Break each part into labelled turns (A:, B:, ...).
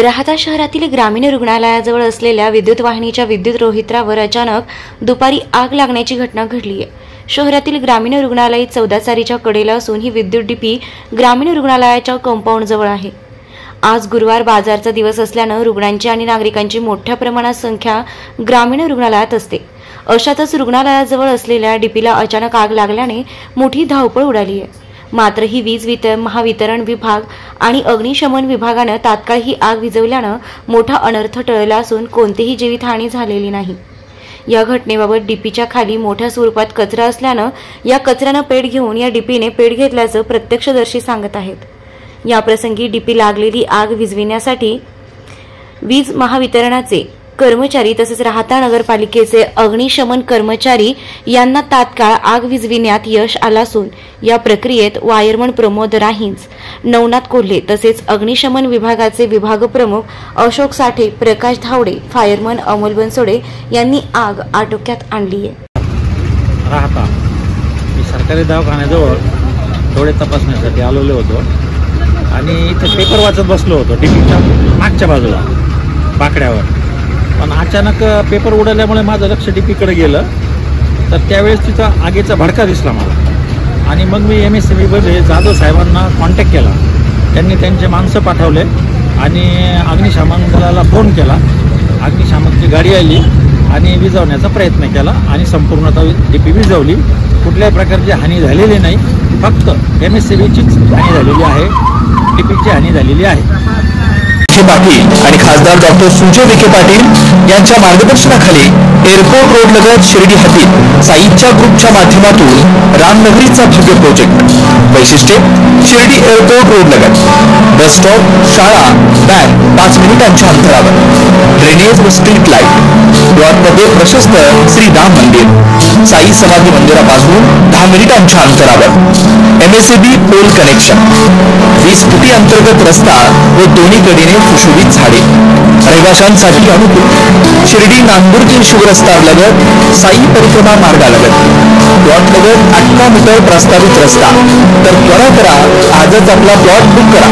A: राहता शहरातील ग्रामीण रुग्णालयाजवळ असलेल्या विद्युत वाहिनीच्या विद्युत रोहित्रावर अचानक दुपारी आग लागण्याची घटना घडली आहे। शहरातील ग्रामीण रुग्णालय 14 चारीच्या कडेला असून ही विद्युत डीपी ग्रामीण रुग्णालयाच्या कंपाऊंड जवळ आहे। आज गुरुवार बाजारचा दिवस असल्याने रुग्णांची आणि नागरिकांची मोठ्या प्रमाणात संख्या ग्रामीण रुग्णालयात असते। अशातच रुग्णालयाजवळ असलेल्या डीपीला अचानक आग लागल्याने मोठी धावपळ उडाली आहे। मात्र ही वीज महावितरण विभाग आणि अग्निशमन विभागाने तात्काळ ही आग विझवल्याने मोठा अनर्थ टळला असून कोणतीही जीवितहानी झालेली नाही। या घटनेबाबत डीपीच्या खाली मोठ्या स्वरूपात कचरा असल्याने या कचऱ्याने पेट घेऊन या डीपीने पेट घेतल्याचं प्रत्यक्षदर्शी सांगत आहेत। या प्रसंगी डीपी लागलेली आग विझविण्यासाठी वीज महावितरणाचे कर्मचारी तसेच राहता नगरपालिकेचे अग्निशमन कर्मचारी यांना तात्काळ आग विझविण्यात यश आलं असून या प्रक्रियेत वायरमन प्रमोद राहींज, नवनाथ कोल्हे तसेच अग्निशमन विभागाचे विभाग प्रमुख अशोक साठे, प्रकाश धावडे, फायरमन अमोल बनसोडे यांनी आग आटोक्यात आणली आहे।
B: राहता मी सरकारी दवाखान्याजवळ डोळे तपासण्यासाठी आलेलो होतो आणि इथे पेपर वाचत बसलो होतो डीपीच्या मागच्या बाजूला बाकड्यावर। पण अचानक पेपर उडाल्यामुळे माझं लक्ष डीपीकडे गेलं तर त्यावेळेस तिचा आगीचा भडका दिसला मला आणि मग मी MSCB जाधव साहेबांना कॉन्टॅक्ट केला। त्यांनी त्यांचे माणसं पाठवले आणि अग्निशमन दलाला फोन केला। अग्निशमनची गाडी आली आणि विझवण्याचा प्रयत्न केला आणि संपूर्णतः डीपी विझवली। कुठल्याही प्रकारची हानी झालेली नाही, फक्त MSCBचीच हानी झालेली आहे, डीपीची हानी झालेली आहे।
C: पाटील आणि खासदार डॉक्टर सुजय विखे पाटील यांच्या मार्गदर्शनाखाली एअरपोर्ट रोड लगत शिर्डी हद्दीत साईच्या ग्रुपच्या माध्यमातून रामनगरीचा भव्य प्रोजेक्ट। वैशिष्ट्ये शिर्डी एअरपोर्ट रोड लगत बस स्टॉप, शाळा, बँक 5 मिनिटांच्या अंतरावर, ड्रेनेज व स्ट्रीट लाईट, प्लॉटमध्ये प्रशस्त श्री राम मंदिर, साई समाधी मंदिरापासून 10 मिनिटांच्या अंतरावर, MSCB पोल कनेक्शन, 20 फुटी अंतर्गत रस्ता व दोन्ही कडेने सुशोभित झाडे, रहिवाशांसाठी अनुकूल शिर्डी नांदूर शिवरस्ता लगत साई परिक्रमा मार्गालगत प्लॉट लगत 18 मीटर प्रस्तावित रस्ता। तर त्वरा करा, आजच आपला प्लॉट बुक करा।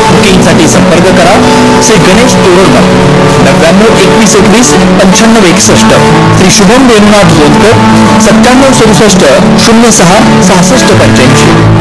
C: बुकिंगसाठी संपर्क करा श्री गणेश तोरडकर 99 21 21 95 61, श्री शुभम वेणुनाथ बोलकर 97 67 06 66 85।